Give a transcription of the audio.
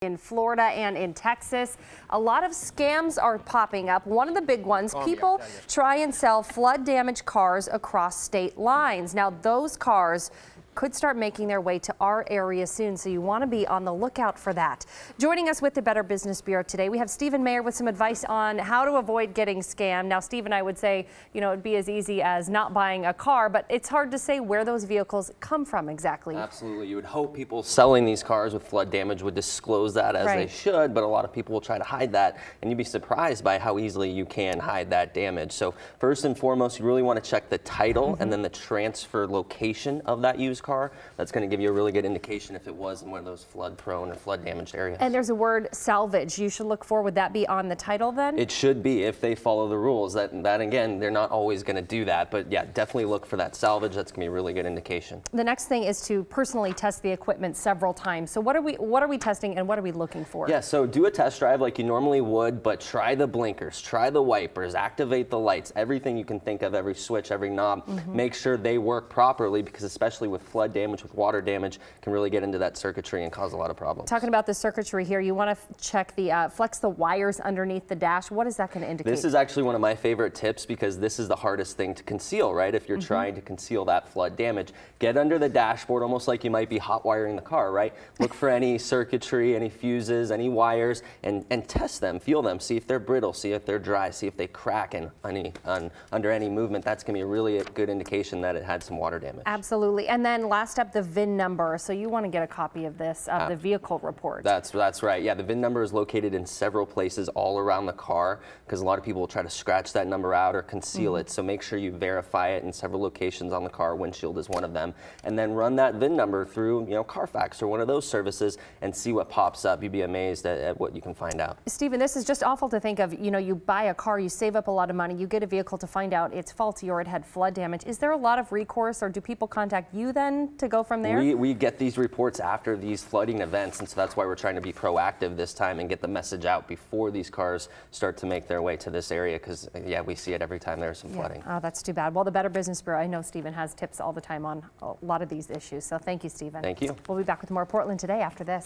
In Florida and in Texas, a lot of scams are popping up. One of the big ones, people try and sell flood damaged cars across state lines. Now, those cars could start making their way to our area soon, so you want to be on the lookout for that. Joining us with the Better Business Bureau today, we have Stephen Mayer with some advice on how to avoid getting scammed. Now, Stephen, I would say, it'd be as easy as not buying a car, but it's hard to say where those vehicles come from exactly. Absolutely. You would hope people selling these cars with flood damage would disclose that as they should, but a lot of people will try to hide that, and you'd be surprised by how easily you can hide that damage. So first and foremost, you really want to check the title and then the transfer location of that used car. That's going to give you a really good indication if it was in one of those flood prone or flood damaged areas. And there's a word salvage you should look for. Would that be on the title then? It should be if they follow the rules. That again, they're not always going to do that, but yeah, definitely look for that salvage. That's going to be a really good indication. The next thing is to personally test the equipment several times. So what are we testing and what are we looking for? Yeah, so do a test drive like you normally would, but try the blinkers, try the wipers, activate the lights, everything you can think of, every switch, every knob. Make sure they work properly, because especially with flood damage, with water damage, can really get into that circuitry and cause a lot of problems. Talking about the circuitry here, you want to check the flex the wires underneath the dash. What is that going to indicate? This is actually one of my favorite tips, because this is the hardest thing to conceal, right? If you're trying to conceal that flood damage, get under the dashboard almost like you might be hot wiring the car, right? Look for any circuitry, any fuses, any wires, and test them, feel them, see if they're brittle, see if they're dry, see if they crack under any movement. That's going to be a really good indication that it had some water damage. Absolutely. And then last up, the VIN number. So you want to get a copy of this, of the vehicle report. That's right. Yeah, the VIN number is located in several places all around the car, because a lot of people will try to scratch that number out or conceal it. So make sure you verify it in several locations on the car. Windshield is one of them. And then run that VIN number through, Carfax or one of those services and see what pops up. You'd be amazed at what you can find out. Stephen, this is just awful to think of. You buy a car, you save up a lot of money, you get a vehicle to find out it's faulty or it had flood damage. Is there a lot of recourse, or do people contact you then to go from there? We get these reports after these flooding events, and so that's why we're trying to be proactive this time and get the message out before these cars start to make their way to this area, because yeah, we see it every time there's some flooding. Oh, that's too bad. Well, the Better Business Bureau, I know Stephen has tips all the time on a lot of these issues, so thank you, Stephen. Thank you. We'll be back with more Portland Today after this.